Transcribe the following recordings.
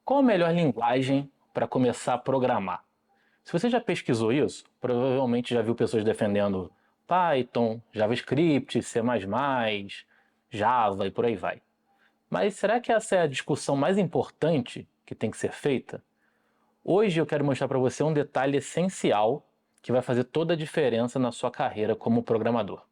Qual a melhor linguagem para começar a programar? Se você já pesquisou isso, provavelmente já viu pessoas defendendo Python, JavaScript, C++, Java e por aí vai. Mas será que essa é a discussão mais importante que tem que ser feita? Hoje eu quero mostrar para você um detalhe essencial que vai fazer toda a diferença na sua carreira como programador.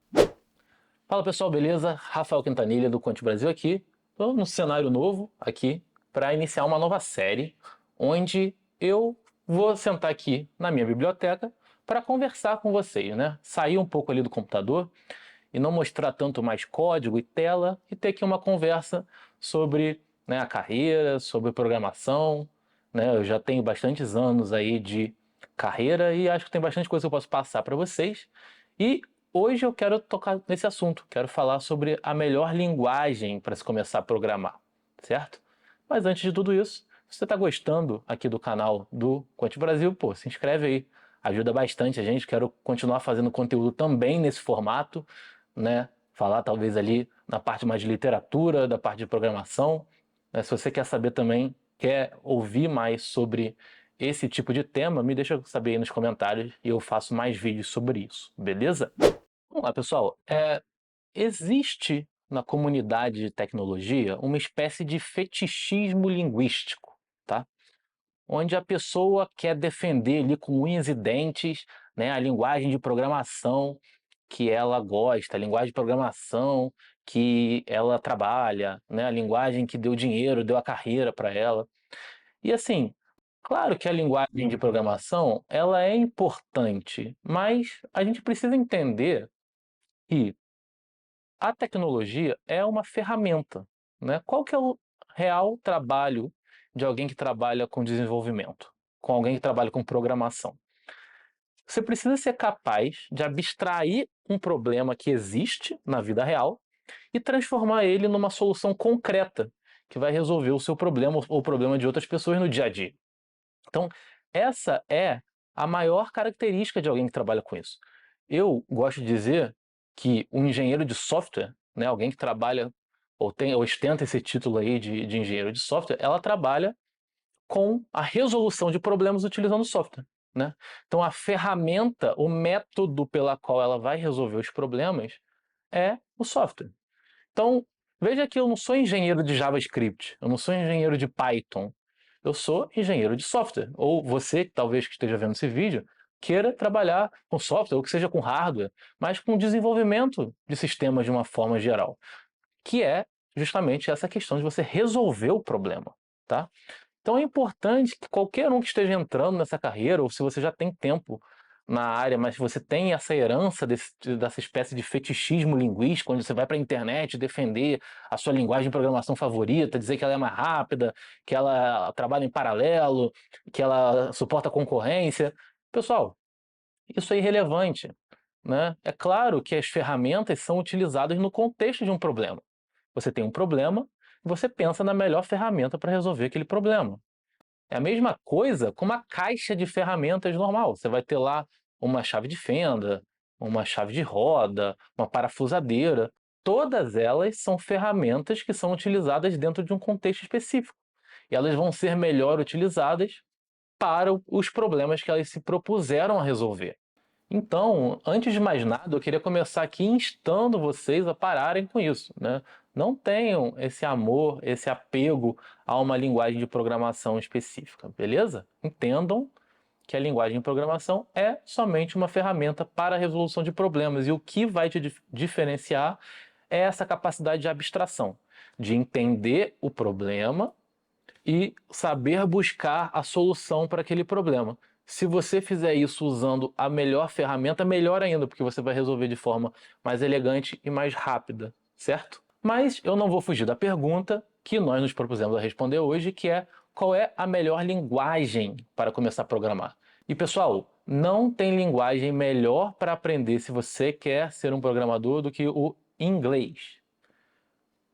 Fala pessoal, beleza? Rafael Quintanilha do Conte Brasil aqui. Estou num cenário novo aqui para iniciar uma nova série onde eu vou sentar aqui na minha biblioteca para conversar com vocês, né? Sair um pouco ali do computador e não mostrar tanto mais código e tela e ter aqui uma conversa sobre, né, a carreira, sobre programação, né? Eu já tenho bastantes anos aí de carreira e acho que tem bastante coisa que eu posso passar para vocês. E hoje eu quero tocar nesse assunto, quero falar sobre a melhor linguagem para se começar a programar, certo? Mas antes de tudo isso, se você está gostando aqui do canal do Conte Brasil, pô, se inscreve aí, ajuda bastante a gente, quero continuar fazendo conteúdo também nesse formato, né? Falar talvez ali na parte mais de literatura, da parte de programação, né? Se você quer saber também, quer ouvir mais sobre esse tipo de tema, me deixa saber aí nos comentários e eu faço mais vídeos sobre isso, beleza? Vamos lá, pessoal. Existe na comunidade de tecnologia uma espécie de fetichismo linguístico, tá? Onde a pessoa quer defender ali com unhas e dentes, né, a linguagem de programação que ela gosta, a linguagem de programação que ela trabalha, né, a linguagem que deu dinheiro, deu a carreira para ela. E assim, claro que a linguagem de programação ela é importante, mas a gente precisa entender que a tecnologia é uma ferramenta, né? Qual que é o real trabalho de alguém que trabalha com desenvolvimento, com alguém que trabalha com programação? Você precisa ser capaz de abstrair um problema que existe na vida real e transformar ele numa solução concreta que vai resolver o seu problema ou o problema de outras pessoas no dia a dia. Então, essa é a maior característica de alguém que trabalha com isso. Eu gosto de dizer que um engenheiro de software, né, alguém que trabalha ou ostenta esse título aí de engenheiro de software, ela trabalha com a resolução de problemas utilizando software, né? Então, a ferramenta, o método pela qual ela vai resolver os problemas é o software. Então, veja que eu não sou engenheiro de JavaScript, eu não sou engenheiro de Python, eu sou engenheiro de software. Ou você, talvez que esteja vendo esse vídeo, queira trabalhar com software, ou que seja com hardware, mas com desenvolvimento de sistemas de uma forma geral, que é justamente essa questão de você resolver o problema, tá? Então é importante que qualquer um que esteja entrando nessa carreira, ou se você já tem tempo na área, mas você tem essa herança dessa espécie de fetichismo linguístico, onde você vai para a internet defender a sua linguagem de programação favorita, dizer que ela é mais rápida, que ela trabalha em paralelo, que ela suporta concorrência. Pessoal, isso é irrelevante, né? É claro que as ferramentas são utilizadas no contexto de um problema. Você tem um problema e você pensa na melhor ferramenta para resolver aquele problema. É a mesma coisa com uma caixa de ferramentas normal. Você vai ter lá uma chave de fenda, uma chave de roda, uma parafusadeira. Todas elas são ferramentas que são utilizadas dentro de um contexto específico. E elas vão ser melhor utilizadas para os problemas que elas se propuseram a resolver. Então, antes de mais nada, eu queria começar aqui instando vocês a pararem com isso, né? Não tenham esse amor, esse apego a uma linguagem de programação específica, beleza? Entendam que a linguagem de programação é somente uma ferramenta para a resolução de problemas e o que vai te diferenciar é essa capacidade de abstração, de entender o problema e saber buscar a solução para aquele problema. Se você fizer isso usando a melhor ferramenta, melhor ainda, porque você vai resolver de forma mais elegante e mais rápida, certo? Mas eu não vou fugir da pergunta que nós nos propusemos a responder hoje, que é qual é a melhor linguagem para começar a programar? E pessoal, não tem linguagem melhor para aprender se você quer ser um programador do que o inglês.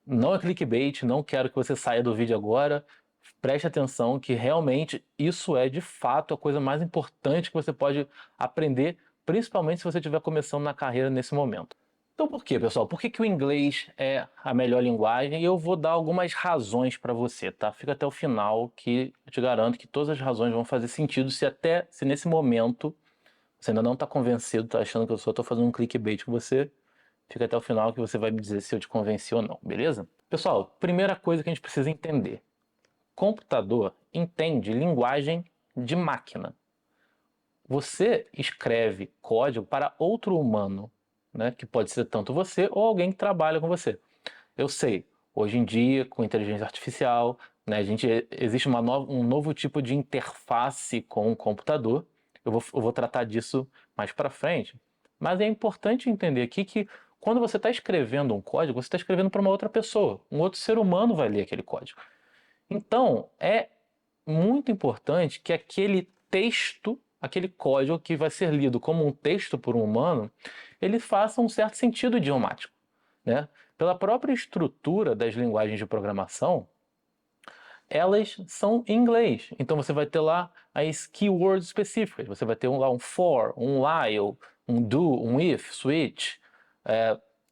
Não é clickbait, não quero que você saia do vídeo agora. Preste atenção que realmente isso é de fato a coisa mais importante que você pode aprender, principalmente se você estiver começando na carreira nesse momento. Então por quê, pessoal? Por que que o inglês é a melhor linguagem? E eu vou dar algumas razões para você, tá? Fica até o final que eu te garanto que todas as razões vão fazer sentido se nesse momento você ainda não está convencido, tá achando que eu só estou fazendo um clickbait com você, fica até o final que você vai me dizer se eu te convenci ou não, beleza? Pessoal, primeira coisa que a gente precisa entender. Computador entende linguagem de máquina. Você escreve código para outro humano, né, que pode ser tanto você ou alguém que trabalha com você. Eu sei, hoje em dia, com inteligência artificial, né, existe um novo tipo de interface com o computador. Eu vou tratar disso mais para frente. Mas é importante entender aqui que quando você está escrevendo um código, você está escrevendo para uma outra pessoa. Um outro ser humano vai ler aquele código. Então, é muito importante que aquele texto, aquele código que vai ser lido como um texto por um humano, ele faça um certo sentido idiomático, né? Pela própria estrutura das linguagens de programação, elas são em inglês. Então você vai ter lá as keywords específicas. Você vai ter lá um for, um while, um do, um if, switch,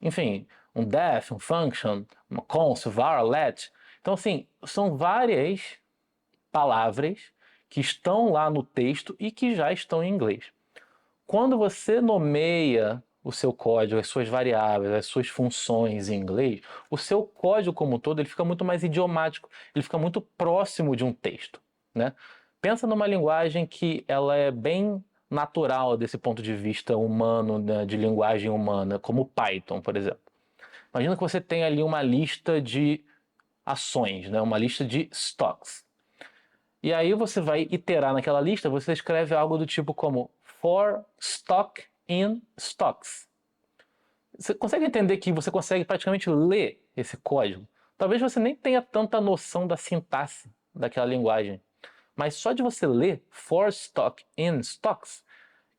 enfim, um def, um function, uma const, var, let. Então assim, são várias palavras que estão lá no texto e que já estão em inglês. Quando você nomeia o seu código, as suas variáveis, as suas funções em inglês, o seu código como um todo ele fica muito mais idiomático, ele fica muito próximo de um texto, né? Pensa numa linguagem que ela é bem natural desse ponto de vista humano, né, de linguagem humana, como Python, por exemplo. Imagina que você tem ali uma lista de ações, né, uma lista de stocks. E aí você vai iterar naquela lista, você escreve algo do tipo como for stock in stocks. Você consegue entender que você consegue praticamente ler esse código? Talvez você nem tenha tanta noção da sintaxe daquela linguagem, mas só de você ler for stock in stocks,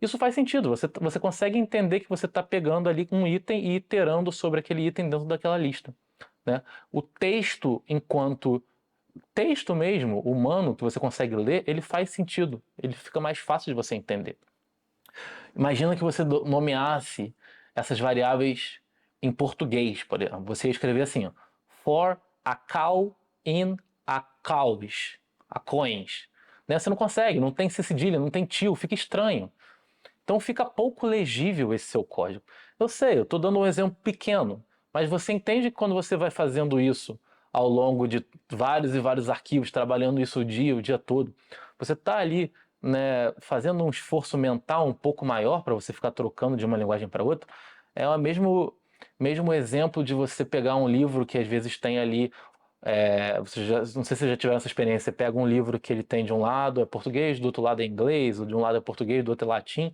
isso faz sentido. Você consegue entender que você está pegando ali um item e iterando sobre aquele item dentro daquela lista, né? O texto, enquanto texto mesmo, humano, que você consegue ler, ele faz sentido. Ele fica mais fácil de você entender. Imagina que você nomeasse essas variáveis em português, por exemplo. Você ia escrever assim, ó, for a cow in a cows, a coins. Né? Você não consegue, não tem C cedilha, não tem tio, fica estranho. Então fica pouco legível esse seu código. Eu sei, eu estou dando um exemplo pequeno, mas você entende que quando você vai fazendo isso ao longo de vários e vários arquivos, trabalhando isso o dia todo, você está ali, né, fazendo um esforço mental um pouco maior para você ficar trocando de uma linguagem para outra. É o mesmo exemplo de você pegar um livro que às vezes tem ali não sei se você já tiveram essa experiência. Você pega um livro que ele tem de um lado é português, do outro lado é inglês, ou de um lado é português, do outro é latim,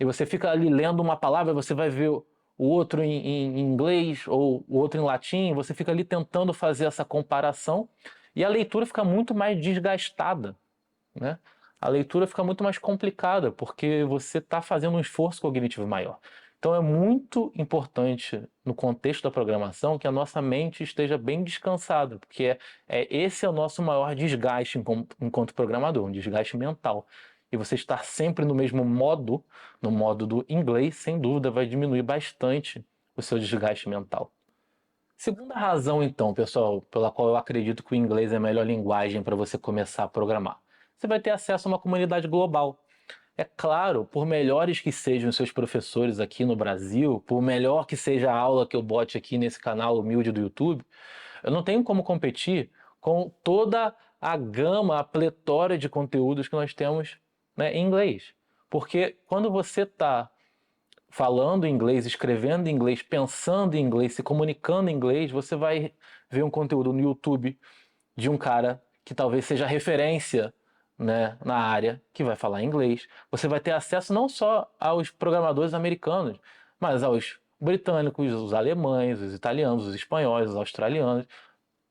e você fica ali lendo uma palavra, você vai ver o outro em inglês ou o outro em latim, e você fica ali tentando fazer essa comparação, e a leitura fica muito mais desgastada, né? A leitura fica muito mais complicada, porque você está fazendo um esforço cognitivo maior. Então é muito importante no contexto da programação que a nossa mente esteja bem descansada, porque esse é o nosso maior desgaste enquanto programador, um desgaste mental. E você estar sempre no mesmo modo, no modo do inglês, sem dúvida vai diminuir bastante o seu desgaste mental. Segunda razão, então, pessoal, pela qual eu acredito que o inglês é a melhor linguagem para você começar a programar. Você vai ter acesso a uma comunidade global. É claro, por melhores que sejam os seus professores aqui no Brasil, por melhor que seja a aula que eu bote aqui nesse canal humilde do YouTube, eu não tenho como competir com toda a gama, a pletora de conteúdos que nós temos, né, em inglês. Porque quando você está falando inglês, escrevendo inglês, pensando em inglês, se comunicando em inglês, você vai ver um conteúdo no YouTube de um cara que talvez seja referência, né, na área, que vai falar inglês. Você vai ter acesso não só aos programadores americanos, mas aos britânicos, os alemães, os italianos, os espanhóis, os australianos,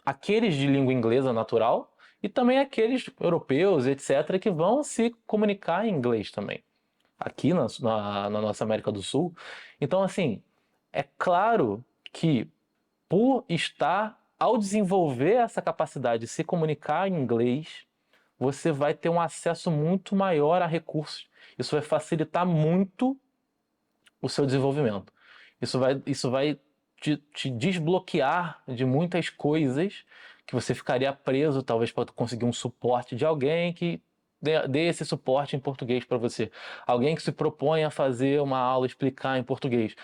aqueles de língua inglesa natural e também aqueles europeus, etc., que vão se comunicar em inglês também aqui na nossa América do Sul. Então, assim, é claro que por estar ao desenvolver essa capacidade de se comunicar em inglês, você vai ter um acesso muito maior a recursos. Isso vai facilitar muito o seu desenvolvimento. Isso vai te desbloquear de muitas coisas que você ficaria preso, talvez, para conseguir um suporte de alguém que dê esse suporte em português para você. Alguém que se propõe a fazer uma aula, explicar em português.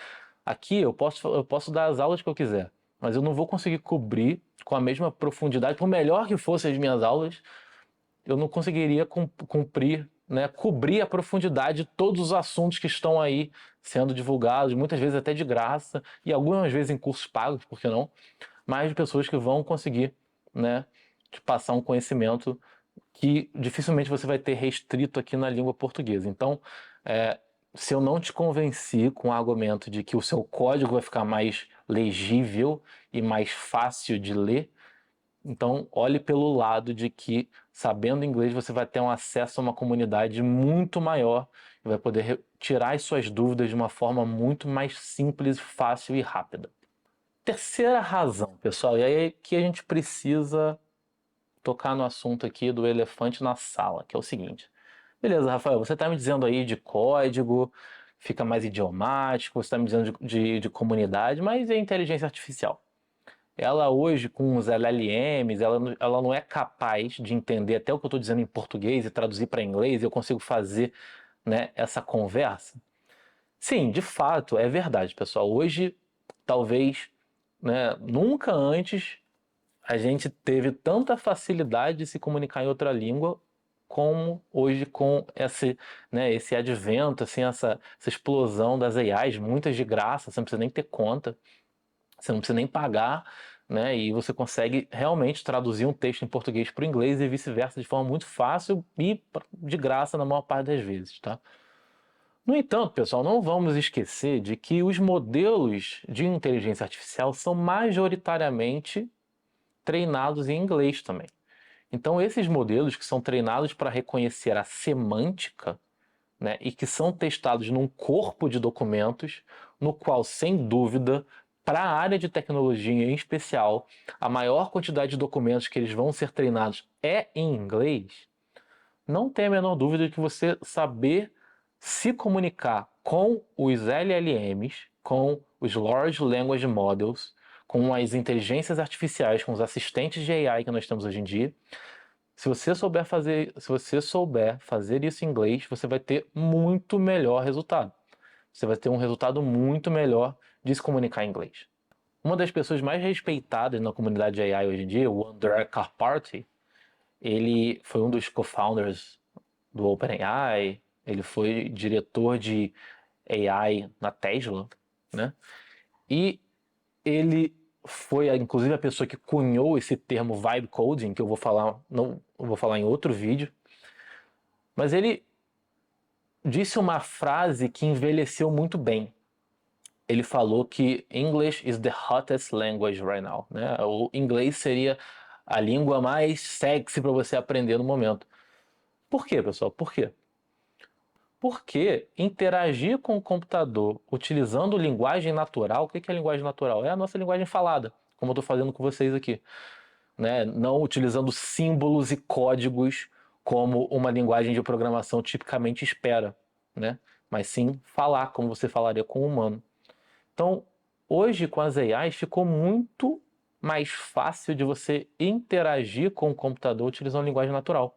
Aqui eu posso dar as aulas que eu quiser, mas eu não vou conseguir cobrir com a mesma profundidade, por melhor que fossem as minhas aulas, eu não conseguiria cumprir, né, cobrir a profundidade de todos os assuntos que estão aí sendo divulgados, muitas vezes até de graça, e algumas vezes em cursos pagos, por que não? Mas de pessoas que vão conseguir, né, te passar um conhecimento que dificilmente você vai ter restrito aqui na língua portuguesa. Então, se eu não te convenci com o argumento de que o seu código vai ficar mais legível e mais fácil de ler, então olhe pelo lado de que, sabendo inglês, você vai ter um acesso a uma comunidade muito maior e vai poder tirar as suas dúvidas de uma forma muito mais simples, fácil e rápida. Terceira razão, pessoal, e aí que a gente precisa tocar no assunto aqui do elefante na sala, que é o seguinte. Beleza, Rafael, você está me dizendo aí de código, fica mais idiomático, você está me dizendo de comunidade, mas e a inteligência artificial? Ela hoje, com os LLMs, ela não é capaz de entender até o que eu estou dizendo em português e traduzir para inglês, e eu consigo fazer, né, essa conversa? Sim, de fato, é verdade, pessoal. Hoje, talvez, né, nunca antes a gente teve tanta facilidade de se comunicar em outra língua como hoje com esse advento, assim, essa explosão das AIs, muitas de graça, você não precisa nem ter conta, você não precisa nem pagar, né? E você consegue realmente traduzir um texto em português para o inglês e vice-versa de forma muito fácil e de graça na maior parte das vezes, tá? No entanto, pessoal, não vamos esquecer de que os modelos de inteligência artificial são majoritariamente treinados em inglês também. Então, esses modelos que são treinados para reconhecer a semântica, né, e que são testados num corpo de documentos, no qual, sem dúvida, para a área de tecnologia em especial, a maior quantidade de documentos que eles vão ser treinados é em inglês, não tem a menor dúvida de que você saber se comunicar com os LLMs, com os Large Language Models, com as inteligências artificiais, com os assistentes de AI que nós temos hoje em dia, se você souber fazer isso em inglês, você vai ter muito melhor resultado. Você vai ter um resultado muito melhor de se comunicar em inglês. Uma das pessoas mais respeitadas na comunidade de AI hoje em dia, o Andrej Karpathy, ele foi um dos co-founders do OpenAI, ele foi diretor de AI na Tesla, né? E ele foi, inclusive, a pessoa que cunhou esse termo vibe coding, que eu vou falar, não, eu vou falar em outro vídeo. Mas ele disse uma frase que envelheceu muito bem. Ele falou que English is the hottest language right now, né? O inglês seria a língua mais sexy para você aprender no momento. Por quê, pessoal? Por quê? Porque interagir com o computador utilizando linguagem natural, o que é linguagem natural? É a nossa linguagem falada, como eu estou fazendo com vocês aqui, né? Não utilizando símbolos e códigos como uma linguagem de programação tipicamente espera, né? Mas sim falar como você falaria com um humano. Então, hoje com as AIs ficou muito mais fácil de você interagir com o computador utilizando linguagem natural.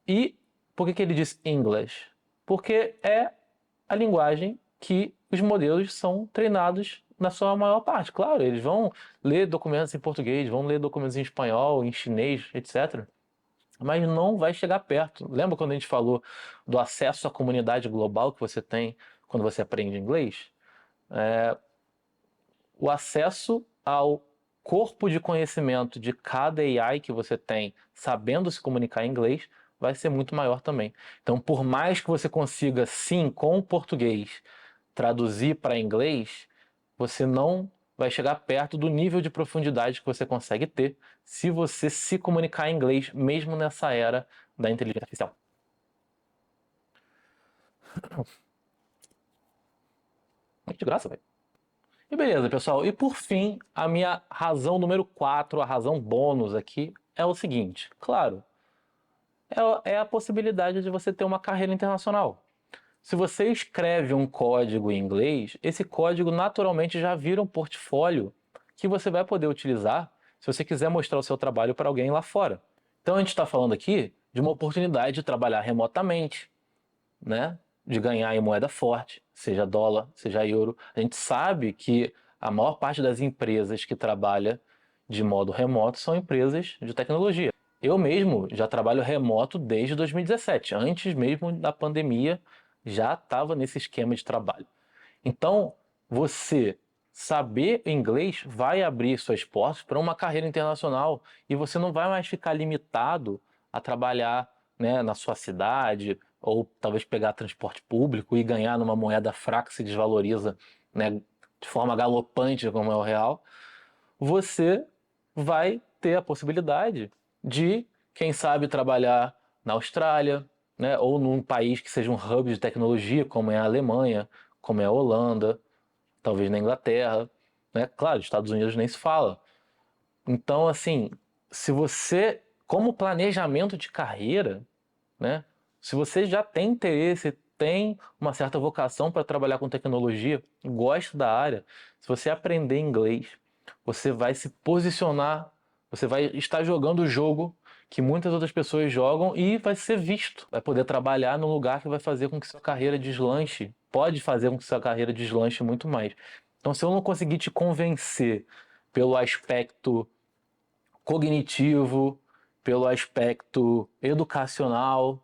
E por que ele diz English? Porque é a linguagem que os modelos são treinados na sua maior parte. Claro, eles vão ler documentos em português, vão ler documentos em espanhol, em chinês, etc. Mas não vai chegar perto. Lembra quando a gente falou do acesso à comunidade global que você tem quando você aprende inglês? O acesso ao corpo de conhecimento de cada AI que você tem, sabendo se comunicar em inglês, vai ser muito maior também. Então, por mais que você consiga, sim, com o português, traduzir para inglês, você não vai chegar perto do nível de profundidade que você consegue ter se você se comunicar em inglês, mesmo nessa era da inteligência artificial. Muito de graça, velho. E beleza, pessoal. E por fim, a minha razão número 4, a razão bônus aqui, é o seguinte. Claro, é a possibilidade de você ter uma carreira internacional. Se você escreve um código em inglês, esse código naturalmente já vira um portfólio que você vai poder utilizar se você quiser mostrar o seu trabalho para alguém lá fora. Então a gente está falando aqui de uma oportunidade de trabalhar remotamente, né? De ganhar em moeda forte, seja dólar, seja euro. A gente sabe que a maior parte das empresas que trabalha de modo remoto são empresas de tecnologia. Eu mesmo já trabalho remoto desde 2017, antes mesmo da pandemia, já estava nesse esquema de trabalho. Então, você saber inglês vai abrir suas portas para uma carreira internacional e você não vai mais ficar limitado a trabalhar, né, na sua cidade ou talvez pegar transporte público e ganhar numa moeda fraca que se desvaloriza, né, de forma galopante como é o real. Você vai ter a possibilidade de, quem sabe, trabalhar na Austrália, né, ou num país que seja um hub de tecnologia, como é a Alemanha, como é a Holanda, talvez na Inglaterra, né? Claro, Estados Unidos nem se fala. Então, assim, se você, como planejamento de carreira, né, se você já tem interesse, tem uma certa vocação para trabalhar com tecnologia, gosta da área, se você aprender inglês, você vai se posicionar, você vai estar jogando o jogo que muitas outras pessoas jogam e vai ser visto. Vai poder trabalhar num lugar que vai fazer com que sua carreira deslanche, pode fazer com que sua carreira deslanche muito mais. Então, se eu não conseguir te convencer pelo aspecto cognitivo, pelo aspecto educacional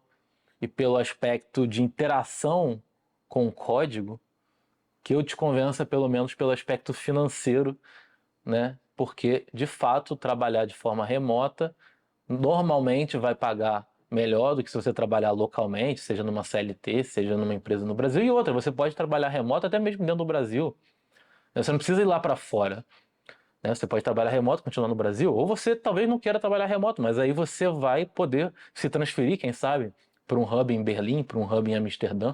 e pelo aspecto de interação com o código, que eu te convença pelo menos pelo aspecto financeiro, né? Porque, de fato, trabalhar de forma remota normalmente vai pagar melhor do que se você trabalhar localmente, seja numa CLT, seja numa empresa no Brasil. E outra, você pode trabalhar remoto até mesmo dentro do Brasil. Você não precisa ir lá para fora, né? Você pode trabalhar remoto, continuar no Brasil, ou você talvez não queira trabalhar remoto, mas aí você vai poder se transferir, quem sabe, para um hub em Berlim, para um hub em Amsterdã,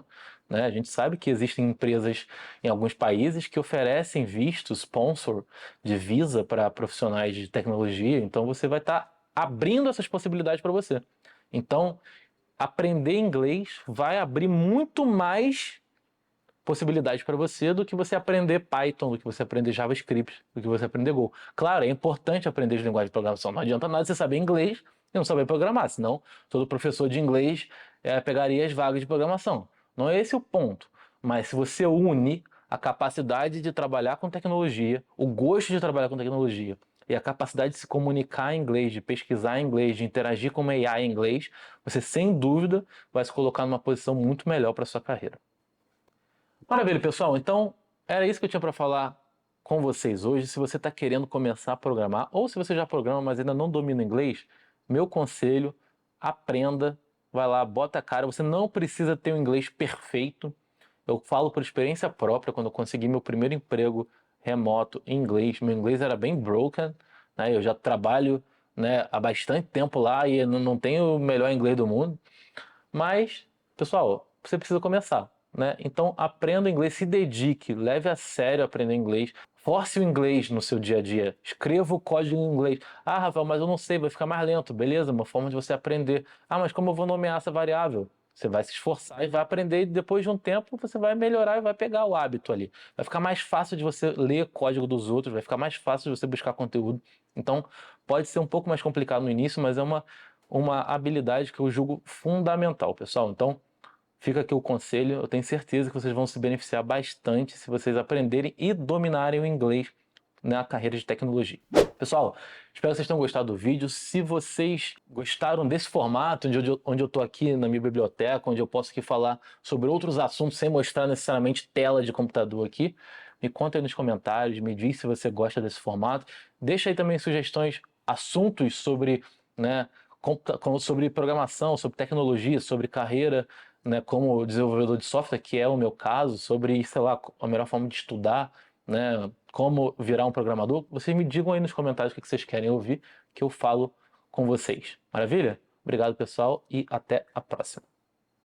né? A gente sabe que existem empresas em alguns países que oferecem visto, sponsor de visa para profissionais de tecnologia, então você vai estar abrindo essas possibilidades para você. Então, aprender inglês vai abrir muito mais possibilidades para você do que você aprender Python, do que você aprender JavaScript, do que você aprender Go. Claro, é importante aprender as linguagens de programação. Não adianta nada você saber inglês e não saber programar, senão todo professor de inglês pegaria as vagas de programação. Não é esse o ponto. Mas se você une a capacidade de trabalhar com tecnologia, o gosto de trabalhar com tecnologia e a capacidade de se comunicar em inglês, de pesquisar em inglês, de interagir com uma AI em inglês, você sem dúvida vai se colocar numa posição muito melhor para sua carreira. Maravilha, pessoal. Então, era isso que eu tinha para falar com vocês hoje. Se você está querendo começar a programar, ou se você já programa, mas ainda não domina o inglês, meu conselho, aprenda, vai lá, bota a cara. Você não precisa ter um inglês perfeito. Eu falo por experiência própria, quando eu consegui meu primeiro emprego remoto em inglês, meu inglês era bem broken, né? Eu já trabalho, né, há bastante tempo lá e não tenho o melhor inglês do mundo. Mas, pessoal, você precisa começar, né? Então, aprenda inglês, se dedique, leve a sério aprender inglês, force o inglês no seu dia a dia, escreva o código em inglês. Ah, Rafael, mas eu não sei, vai ficar mais lento. Beleza, uma forma de você aprender. Ah, mas como eu vou nomear essa variável? Você vai se esforçar e vai aprender, e depois de um tempo você vai melhorar e vai pegar o hábito ali. Vai ficar mais fácil de você ler código dos outros, vai ficar mais fácil de você buscar conteúdo. Então, pode ser um pouco mais complicado no início, mas é uma habilidade que eu julgo fundamental, pessoal. Então, fica aqui o conselho. Eu tenho certeza que vocês vão se beneficiar bastante se vocês aprenderem e dominarem o inglês na carreira de tecnologia. Pessoal, espero que vocês tenham gostado do vídeo. Se vocês gostaram desse formato, onde eu estou aqui na minha biblioteca, onde eu posso aqui falar sobre outros assuntos sem mostrar necessariamente tela de computador aqui, me conta aí nos comentários, me diz se você gosta desse formato. Deixa aí também sugestões, assuntos sobre, né, sobre programação, sobre tecnologia, sobre carreira, né, como desenvolvedor de software, que é o meu caso, sobre, sei lá, a melhor forma de estudar, né, como virar um programador. Vocês me digam aí nos comentários o que vocês querem ouvir, que eu falo com vocês. Maravilha? Obrigado, pessoal, e até a próxima.